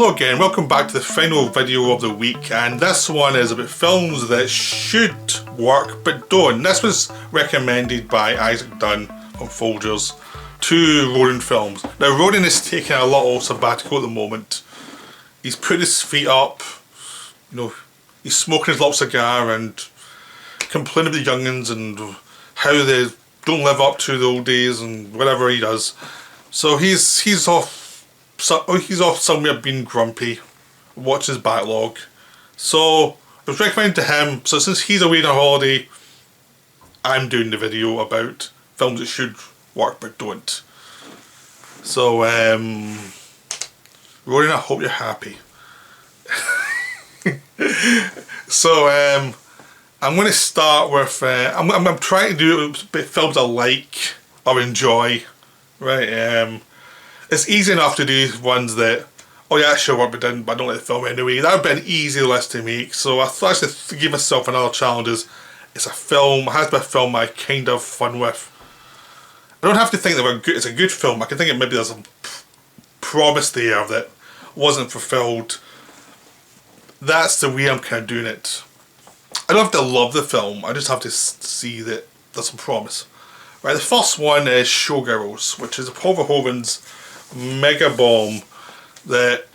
Hello again, welcome back to the final video of the week, and this one is about films that should work but don't. This was recommended by Isaac Dunn from Folgers to Ronan Films. Now Ronan is taking a little sabbatical at the moment. He's putting his feet up, he's smoking his little cigar and complaining about the young'uns and how they don't live up to the old days and whatever he does. So he's off somewhere being grumpy, watch his backlog. So it was recommended to him, so since he's away on a holiday, I'm doing the video about films that should work but don't. So Ronan, I hope you're happy. So I'm going to start with I'm trying to do films I like or enjoy, right? It's easy enough to do ones that, oh yeah, sure work but I don't like the film anyway. That would be an easy list to make. So I thought I should give myself another challenge. It's a film, it has to be a film I kind of fun with. I don't have to think that it's a good film. I can think maybe there's a promise there that wasn't fulfilled. That's the way I'm kind of doing it. I don't have to love the film, I just have to see that there's some promise. Right, the first one is Showgirls, which is Paul Verhoeven's mega bomb that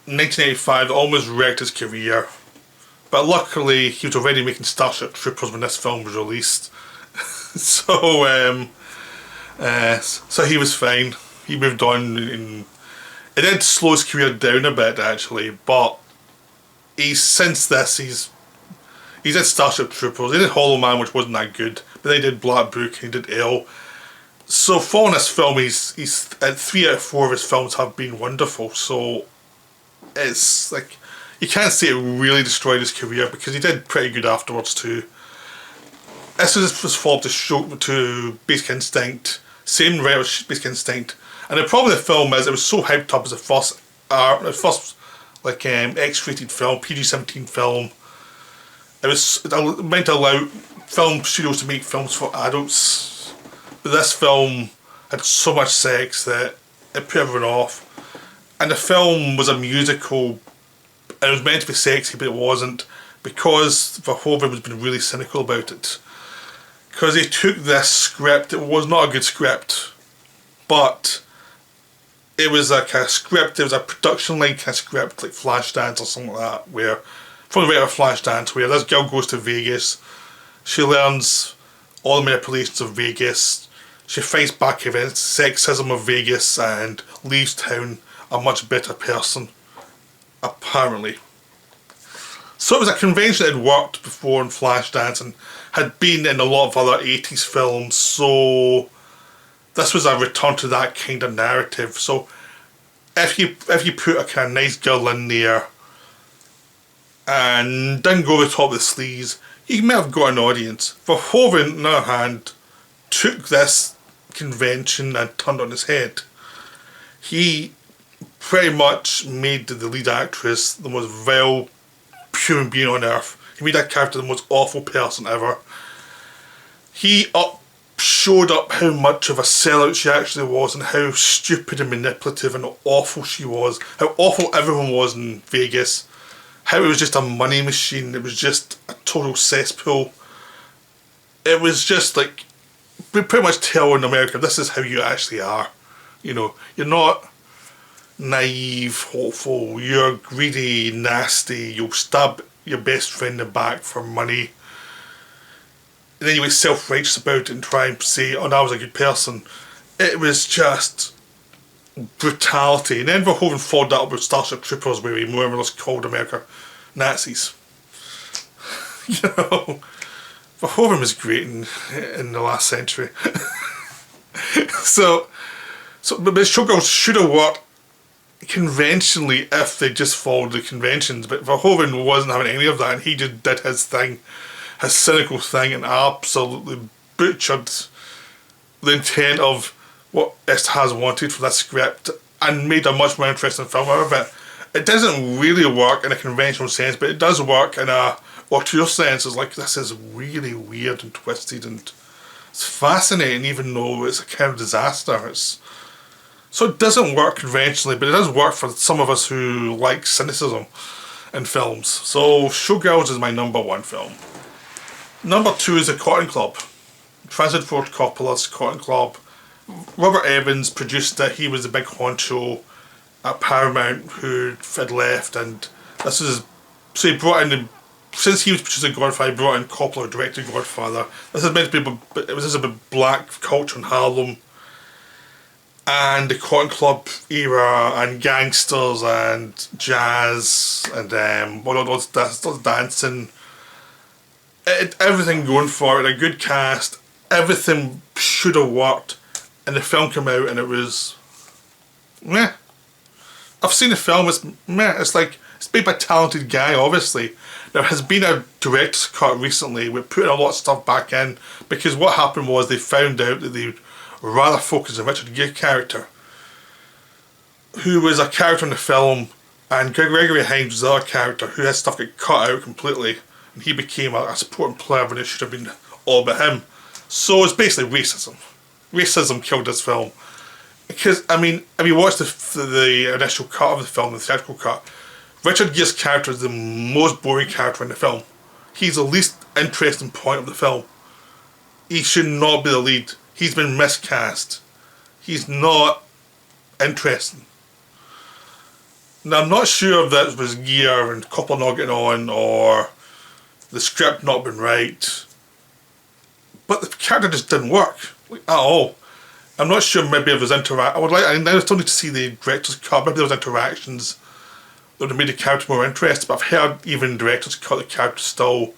1985 almost wrecked his career. But luckily he was already making Starship Troopers when this film was released. So he was fine. He moved on, and it did slow his career down a bit actually, but since this he's did Starship Troopers, he did Hollow Man, which wasn't that good, but then he did Black Book and he did Elle. So following this film, he's 3 out of 4 of his films have been wonderful. So it's like, you can't say it really destroyed his career because he did pretty good afterwards too. This was his follow-up to Basic Instinct, same writer as Basic Instinct, and the problem with the film is it was so hyped up as the first X-rated film, PG-17 film. It was meant to allow film studios to make films for adults. But this film had so much sex that it put everyone off. And the film was a musical, and it was meant to be sexy, but it wasn't, because Verhoeven was being really cynical about it. Because he took this script, it was not a good script, but it was like a script, it was a production line kind of script, like Flashdance or something like that, where, from the writer of Flashdance, where this girl goes to Vegas, she learns all the manipulations of Vegas, she fights back against sexism of Vegas and leaves town a much better person, apparently. So it was a convention that had worked before in Flashdance and had been in a lot of other 80s films, so this was a return to that kind of narrative. So if you put a kind of nice girl in there and didn't go over the top of the sleeves, you may have got an audience. Verhoeven, on the other hand, took this convention and turned on his head. He pretty much made the lead actress the most vile human being on earth. He made that character the most awful person ever. He showed up how much of a sellout she actually was and how stupid and manipulative and awful she was. How awful everyone was in Vegas. How it was just a money machine. It was just a total cesspool. It was just like, we pretty much tell in America, this is how you actually are. You're not naive, hopeful, you're greedy, nasty, you'll stab your best friend in the back for money. And then you get self-righteous about it and try and say, oh, I was a good person. It was just brutality. And then Verhoeven followed that up with Starship Troopers, where he more or less called America Nazis. Verhoeven was great in the last century. but Showgirls should have worked conventionally if they just followed the conventions, but Verhoeven wasn't having any of that, and he just did his thing, his cynical thing, and absolutely butchered the intent of what has wanted for that script and made a much more interesting film out of it. It doesn't really work in a conventional sense, but it does work in a auteur sense. It's like, this is really weird and twisted and it's fascinating, even though it's a kind of disaster. It's So it doesn't work conventionally, but it does work for some of us who like cynicism in films. So Showgirls is my number one film. Number two is The Cotton Club. Francis Ford Coppola's Cotton Club. Robert Evans produced it. He was the big honcho at Paramount who had left, and this is, so he brought in, since he was producing Godfather, he brought in Coppola, who directed Godfather. This is meant to be, it was just about black culture in Harlem and the Cotton Club era and gangsters and jazz and all those dancing. Everything going for it, a good cast, everything should have worked, and the film came out and it was meh. I've seen the film, it's meh. It's like, it's made by a talented guy, obviously. There has been a director's cut recently with putting a lot of stuff back in, because what happened was they found out that they rather focused on Richard Gere's character, who was a character in the film, and Gregory Hines was the other character who had stuff get cut out completely, and he became a supporting player when it should have been all about him. So it's basically racism. Racism killed this film. Because, I mean, if you watch the initial cut of the film, the theatrical cut, Richard Gere's character is the most boring character in the film. He's the least interesting point of the film. He should not be the lead. He's been miscast. He's not interesting. Now, I'm not sure if that was Gere and Coppola not getting on, or the script not being right, but the character just didn't work, like, at all. I'm not sure, maybe if there's I still need to see the director's cut. Maybe there was interactions that would have made the character more interesting, but I've heard even in director's cut the character still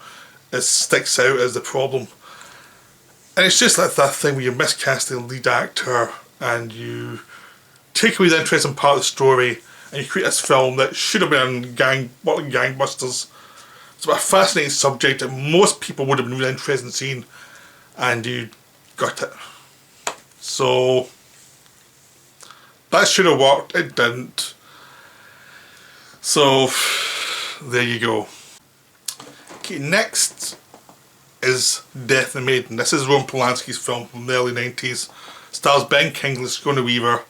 sticks out as the problem. And it's just like that thing where you miscast the lead actor and you take away the interesting part of the story and you create this film that should have been gangbusters. It's about a fascinating subject that most people would have been really interested in seeing, and you got it. So that should have worked, it didn't. So there you go. Okay, next is Death and the Maiden. This is Roman Polanski's film from the early 90s. Stars Ben Kingsley, Sigourney Weaver,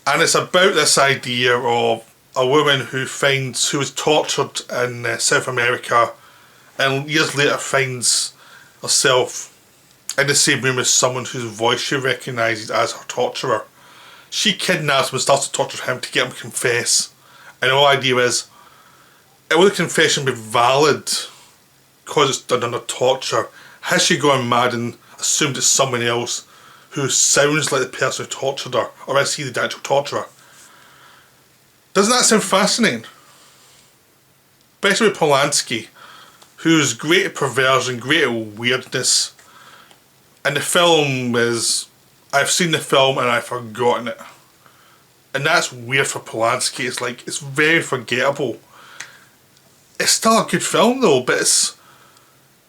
and it's about this idea of a woman who was tortured in South America, and years later finds herself in the same room as someone whose voice she recognises as her torturer. She kidnaps him and starts to torture him to get him to confess. And the whole idea is, will the confession be valid because it's done under torture? Has she gone mad and assumed it's someone else who sounds like the person who tortured her, or is he the actual torturer? Doesn't that sound fascinating? Especially with Polanski, who's great at perversion, great at weirdness. And the film is, I've seen the film and I've forgotten it. And that's weird for Polanski. It's like, it's very forgettable. It's still a good film though, but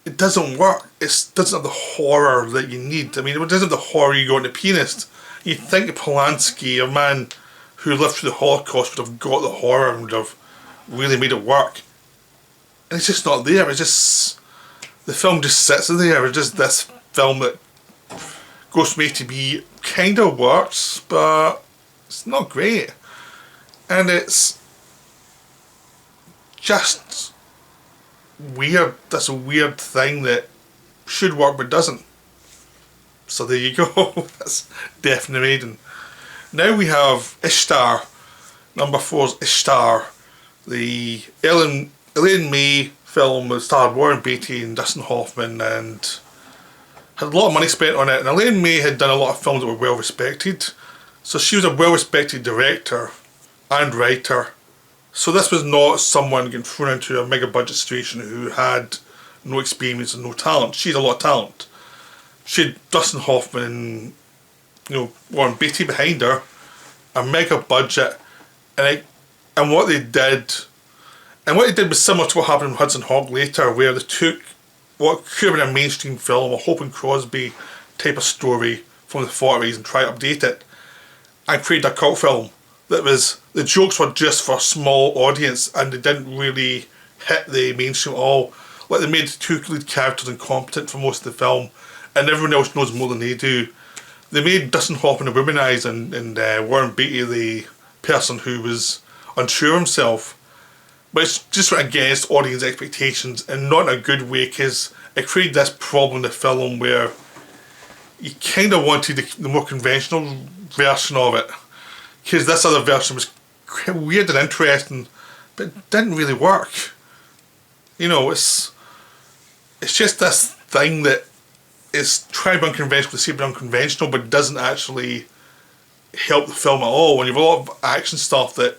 it doesn't work. It doesn't have the horror that you need. I mean, it doesn't have the horror you got in The Pianist. You'd think of Polanski, a man who lived through the Holocaust, would have got the horror and would have really made it work. And it's just not there. It's just, the film just sits there. It's just this film that goes from A to B, kind of works, but it's not great. And it's just weird. That's a weird thing that should work but doesn't. So there you go. That's Death and the Maiden. Now we have Ishtar. Number 4 is Ishtar, the Elaine May film that starred Warren Beatty and Dustin Hoffman, and had a lot of money spent on it. And Elaine May had done a lot of films that were well respected, so she was a well respected director and writer. So this was not someone getting thrown into a mega budget situation who had no experience and no talent. She had a lot of talent. She had Dustin Hoffman and Warren Beatty behind her, a mega budget, and what they did was similar to what happened in Hudson Hawk later, where they took what could have been a mainstream film, a Hope and Crosby type of story from the 40s, and tried to update it and created a cult film that was, the jokes were just for a small audience and they didn't really hit the mainstream at all. Like, they made the two lead characters incompetent for most of the film and everyone else knows more than they do. they made Dustin Hoffman a womanizer and Warren Beatty the person who was unsure of himself. But it's just went against audience expectations, and not in a good way, because it created this problem in the film where you kind of wanted the more conventional version of it, because this other version was weird and interesting, but it didn't really work. You know, it's just this thing that is trying to be unconventional to say it's unconventional, but doesn't actually help the film at all. When you have a lot of action stuff that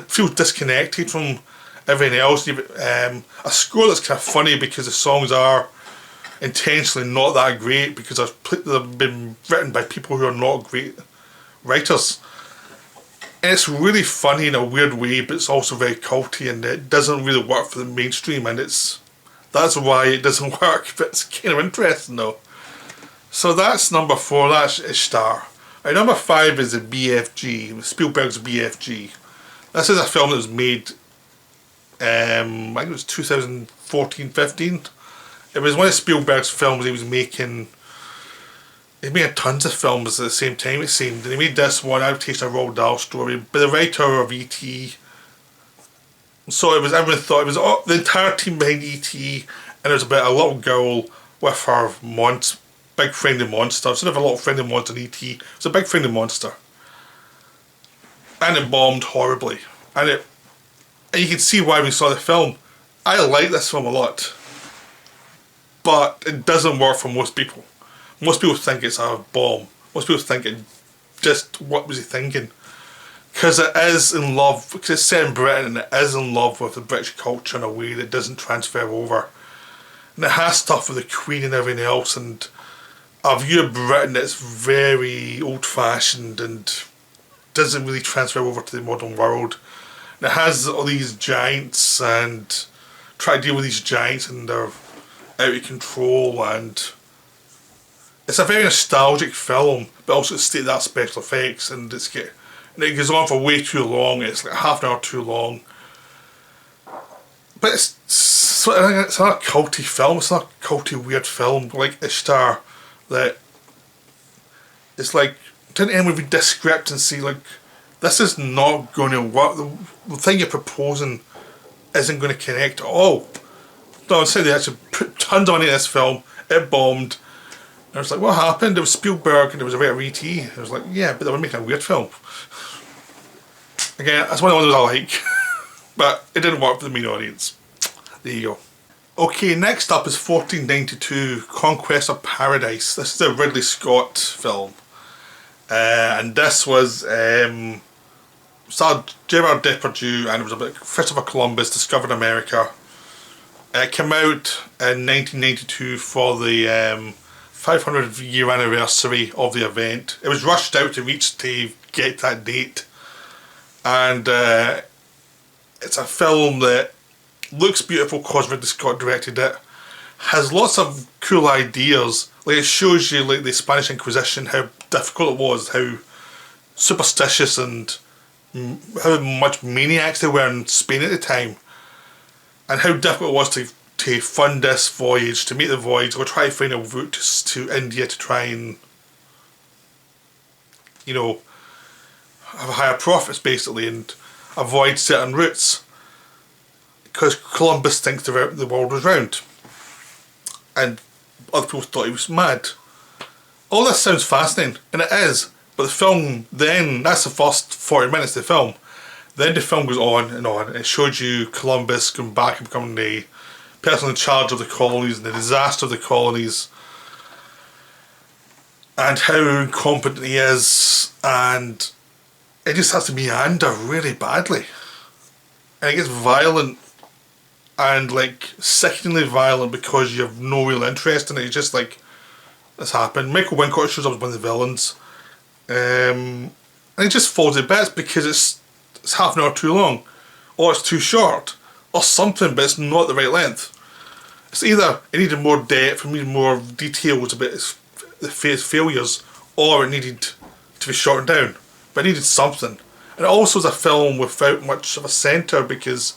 feels disconnected from everything else. You've a score that's kind of funny because the songs are intentionally not that great because they've been written by people who are not great writers. And it's really funny in a weird way, but it's also very culty, and it doesn't really work for the mainstream, and that's why it doesn't work, but it's kind of interesting though. So that's number 4, that's Ishtar. Right, number 5 is the BFG, Spielberg's BFG. This is a film that was made, I think it was 2014-15. It was one of Spielberg's films he was making. He made tons of films at the same time, it seemed. And he made this one, adaptation of Roald Dahl story, by the writer of E.T. So everyone thought it was the entire team behind E.T. and it was about a little girl with her big friendly monster. Instead of a little friendly monster in E.T., it was a big friendly monster. And it bombed horribly. And you can see why we saw the film. I like this film a lot. But it doesn't work for most people. Most people think it's a bomb. Most people think what was he thinking? Because it is in love, because it's set in Britain and it is in love with the British culture in a way that doesn't transfer over. And it has stuff with the Queen and everything else, and a view of Britain that's very old fashioned and doesn't really transfer over to the modern world. And it has all these giants and try to deal with these giants and they're out of control, and it's a very nostalgic film, but also it's stated that special effects, and it goes on for way too long. It's like half an hour too long. But it's not a culty film. It's not a culty weird film like Ishtar that it's like, didn't anyone read this script and see like, this is not going to work. The thing you're proposing isn't going to connect at all. No, instead they actually put tons of money in this film. It bombed. And I was like, what happened? It was Spielberg and it was a writer of E.T. I was like, yeah, but they were making a weird film. Again, that's one of the ones I like. But it didn't work for the main audience. There you go. Okay, next up is 1492, Conquest of Paradise. This is a Ridley Scott film. And this was starred Gerard Depardieu, and it was about Christopher Columbus discovered America. It came out in 1992 for the 500th year anniversary of the event. It was rushed out to get that date. And it's a film that looks beautiful because Ridley Scott directed it. Has lots of cool ideas. Like, it shows you like the Spanish Inquisition, how difficult it was, how superstitious and how much maniacs they were in Spain at the time, and how difficult it was to fund this voyage, to make the voyage, or try to find a route to India to try and, you know, have higher profits basically and avoid certain routes, because Columbus thinks the world was round and other people thought he was mad. All this sounds fascinating, and it is, but the film then, that's the first 40 minutes of the film. Then the film goes on and on, and it shows you Columbus going back and becoming the person in charge of the colonies and the disaster of the colonies and how incompetent he is, and it just has to meander really badly. And it gets violent and like sickeningly violent because you have no real interest in it. It's just like, this happened. Michael Wincott shows up as one of the villains. And it just falls to bits because it's half an hour too long, or it's too short, or something, but it's not the right length. It's either it needed more depth, it needed more details about the failures, or it needed to be shortened down. But it needed something. And it also is a film without much of a centre, because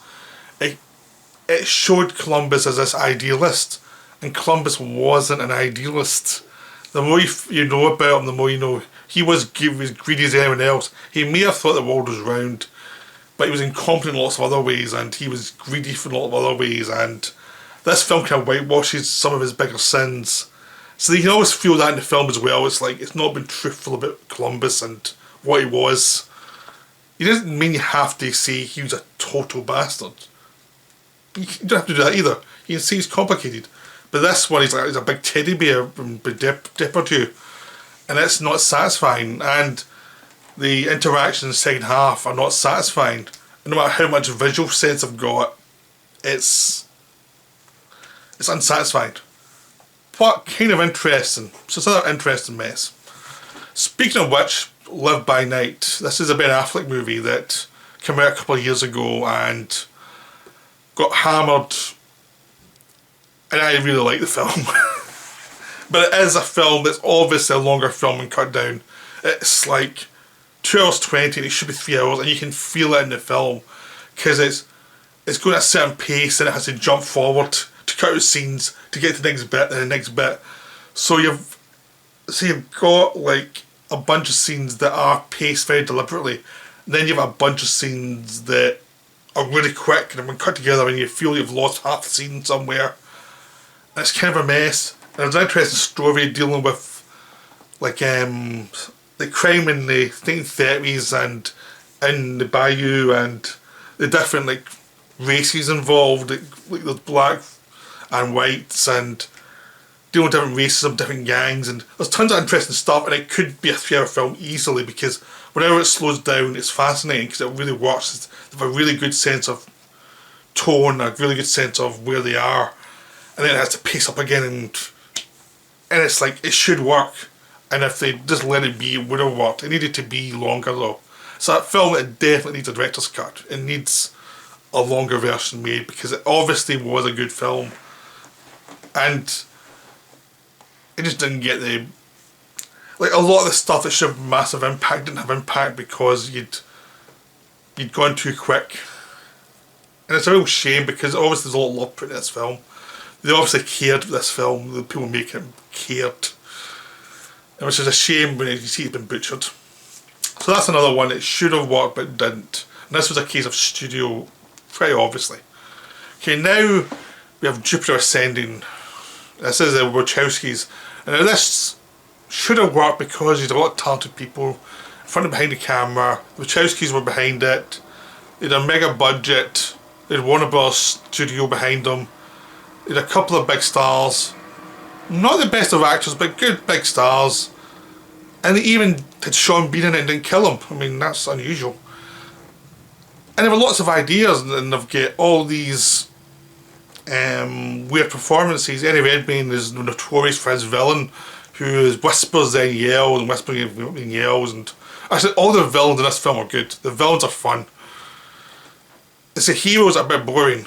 it showed Columbus as this idealist, and Columbus wasn't an idealist. The more you know about him, the more you know he was greedy as anyone else. He may have thought the world was round, but he was incompetent in lots of other ways, and he was greedy for a lot of other ways, and this film kind of whitewashes some of his bigger sins. So you can always feel that in the film as well. It's like, it's not been truthful about Columbus and what he was. It doesn't mean you have to say he was a total bastard. You don't have to do that either. You can see he's complicated. But this one, he's a big teddy bear from Depardieu, and it's not satisfying. And the interactions in the second half are not satisfying. And no matter how much visual sense I've got, it's unsatisfying. But kind of interesting. So it's another interesting mess. Speaking of which, Live by Night. This is a Ben Affleck movie that came out a couple of years ago and got hammered. And I really like the film. But it is a film that's obviously a longer film and cut down. It's like 2 hours 20 and it should be 3 hours, and you can feel it in the film because it's going at a certain pace and it has to jump forward to cut out scenes to get to the next bit and the next bit. So you've got like a bunch of scenes that are paced very deliberately, and then you have a bunch of scenes that are really quick and have been cut together and you feel you've lost half the scene somewhere. And it's kind of a mess. And there's an interesting story dealing with like the crime in the 1930s and in the bayou and the different like races involved, like there's black and whites and dealing with different races of different gangs, and there's tons of interesting stuff, and it could be a 3 hour film easily because whenever it slows down it's fascinating because it really works. They have a really good sense of tone, a really good sense of where they are, and then it has to pace up again, and it's like, it should work. And if they just let it be, it would have worked. It needed to be longer though. So that film, it definitely needs a director's cut. It needs a longer version made because it obviously was a good film. And it just didn't get the... Like, a lot of the stuff that should have massive impact didn't have impact because you'd gone too quick. And it's a real shame because obviously there's a lot of love put in this film. They obviously cared about this film. The people making it cared. Which is a shame when you see it's been butchered. So that's another one that should have worked but didn't. And this was a case of studio, very obviously. Okay, now we have Jupiter Ascending. This is the Wachowskis. And now this should have worked because there's a lot of talented people in front and behind the camera. The Wachowskis were behind it. They had a mega budget. They had Warner Bros. Studio behind them. They had a couple of big stars. Not the best of actors, but good big stars. And they even had Sean Bean in it and didn't kill him. I mean, that's unusual. And there were lots of ideas, and they've got all these weird performances. Eddie Redmayne is notorious for his villain, who whispers then yells and whispers and yells. And actually, all the villains in this film are good. The villains are fun. It's the heroes are a bit boring.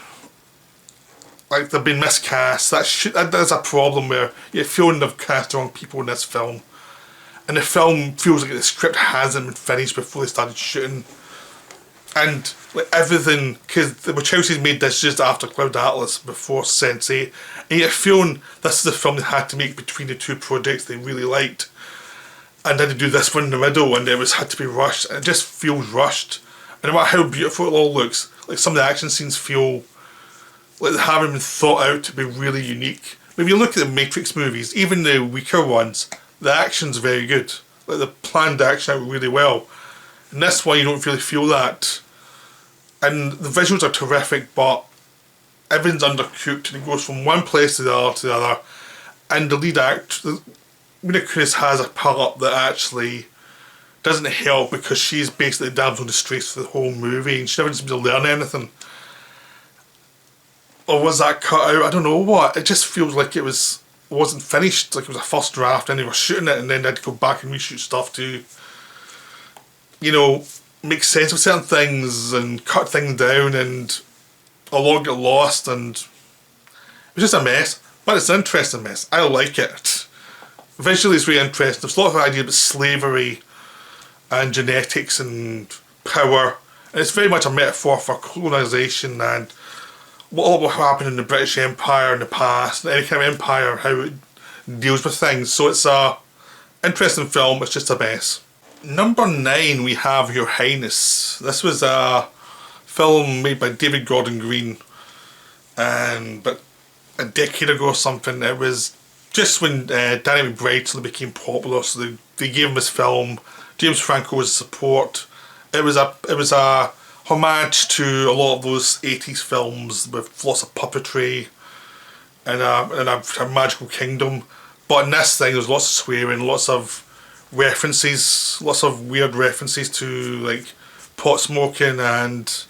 Like, they've been miscast. That's a problem where you're feeling they've cast the wrong people in this film. And the film feels like the script hasn't been finished before they started shooting. And like everything, because the Wachowskis made this just after Cloud Atlas, before Sense8. And you're feeling this is the film they had to make between the two projects they really liked. And then to do this one in the middle, and it had to be rushed. And it just feels rushed. And no matter how beautiful it all looks, like some of the action scenes feel like they haven't been thought out to be really unique. When you look at the Matrix movies, even the weaker ones, the action's very good. Like, they planned the action out really well. And this one you don't really feel that. And the visuals are terrific, but everything's undercooked and it goes from one place to the other. And the lead actor, Mila Kunis, has a part that actually doesn't help because she's basically the damsel in distress for the whole movie and she never seems to learn anything. Or was that cut out? I don't know what. It just feels like it wasn't finished, like it was a first draft and they were shooting it and then they had to go back and reshoot stuff to, you know, make sense of certain things and cut things down, and a lot get lost, and it was just a mess. But it's an interesting mess. I like it. Visually it's really interesting. There's a lot of ideas about slavery and genetics and power, and it's very much a metaphor for colonisation and what happened in the British Empire in the past, any kind of empire, how it deals with things. So it's a interesting film, it's just a mess. Number 9 we have Your Highness. This was a film made by David Gordon Green, and but a decade ago or something. It was just when Danny McBride suddenly became popular, so they gave him this film. James Franco was support. It was a homage to a lot of those 80s films with lots of puppetry and a magical kingdom. But in this thing, there's lots of swearing, lots of references, lots of weird references to like pot smoking and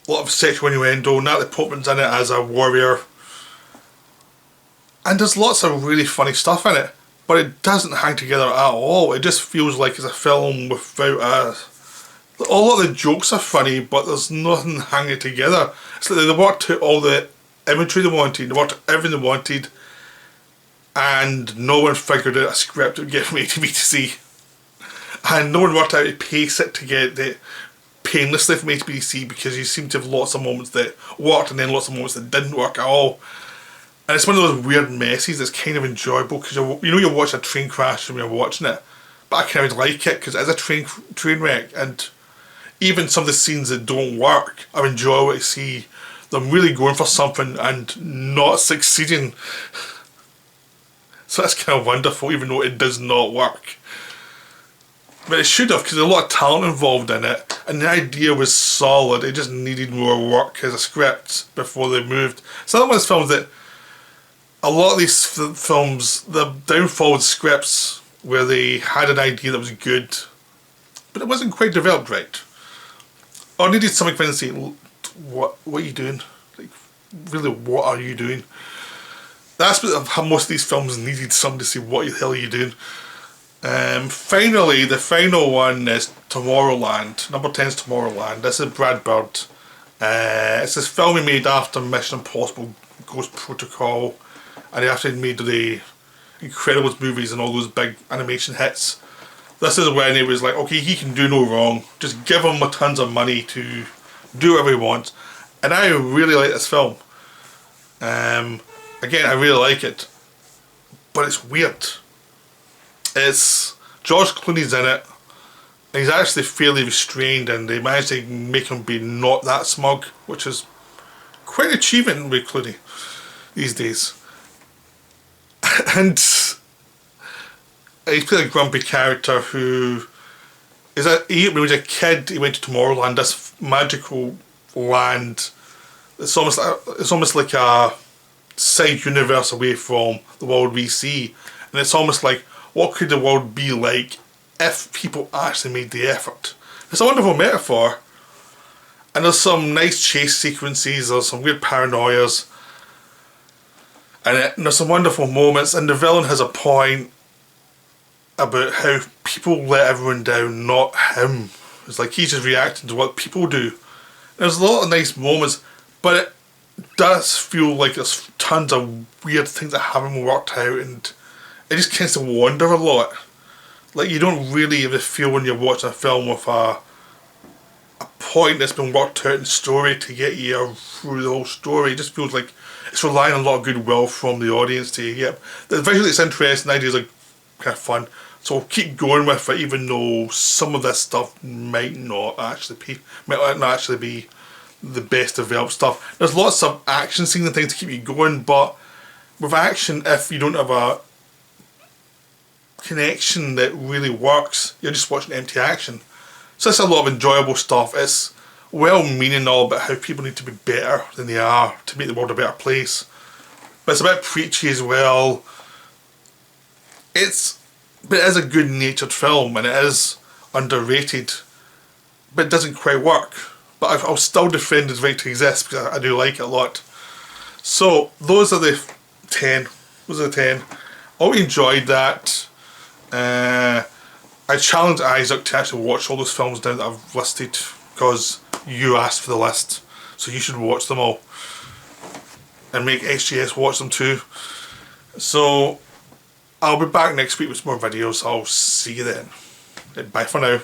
a lot of sexual innuendo. Natalie Portman's in it as a warrior. And there's lots of really funny stuff in it, but it doesn't hang together at all. It just feels like it's a film without a... A lot of the jokes are funny, but there's nothing hanging together. It's like they worked out all the imagery they wanted, they worked out everything they wanted, and no one figured out a script that would get from A to B to C. And no one worked out how to pace it to get it painlessly from A to B to C, because you seem to have lots of moments that worked and then lots of moments that didn't work at all. And it's one of those weird messes that's kind of enjoyable, because you're watching a train crash when you're watching it, but I kind of like it because it is a train wreck, and even some of the scenes that don't work, I enjoy to see them really going for something and not succeeding. So that's kind of wonderful, even though it does not work. But it should have, because there's a lot of talent involved in it, and the idea was solid. It just needed more work as a script before they moved. So that was films that, a lot of these films, the downfall with scripts where they had an idea that was good, but it wasn't quite developed right. Or needed something for them to say, what are you doing? Like, really, what are you doing? That's how most of these films needed somebody to say, what the hell are you doing? Finally, the final one is Tomorrowland. Number 10 is Tomorrowland. This is Brad Bird. It's this film he made after Mission Impossible Ghost Protocol, and after he made the Incredibles movies and all those big animation hits. This is when he was like, okay, he can do no wrong. Just give him tons of money to do whatever he wants. And I really like this film. Again, I really like it. But it's weird. It's... George Clooney's in it. And he's actually fairly restrained, and they managed to make him be not that smug, which is quite an achievement with Clooney these days. And... he played a grumpy character who is when he was a kid, he went to Tomorrowland, this magical land. It's almost like a side universe away from the world we see, and it's almost like, what could the world be like if people actually made the effort? It's a wonderful metaphor, and there's some nice chase sequences, there's some weird paranoias, and there's some wonderful moments, and the villain has a point about how people let everyone down, not him. It's like he's just reacting to what people do. There's a lot of nice moments, but it does feel like there's tons of weird things that haven't worked out, and it just tends to wander a lot. Like, you don't really ever feel when you're watching a film with a point that's been worked out in the story to get you through the whole story. It just feels like it's relying on a lot of goodwill from the audience to, yep, visually it's interesting, the ideas are kind of fun. So I'll keep going with it, even though some of this stuff might not actually be the best developed stuff. There's lots of action scenes and things to keep you going, but with action, if you don't have a connection that really works, you're just watching empty action. So it's a lot of enjoyable stuff. It's well-meaning all about how people need to be better than they are to make the world a better place. But it's a bit preachy as well. But it is a good-natured film, and it is underrated, but it doesn't quite work. But I'll still defend its right to exist, because I do like it a lot. So, those are the 10. Those are the 10. I hope you enjoyed that. I challenge Isaac to actually watch all those films now that I've listed, because you asked for the list, so you should watch them all. And make SGS watch them too. So, I'll be back next week with some more videos. I'll see you then. Bye for now.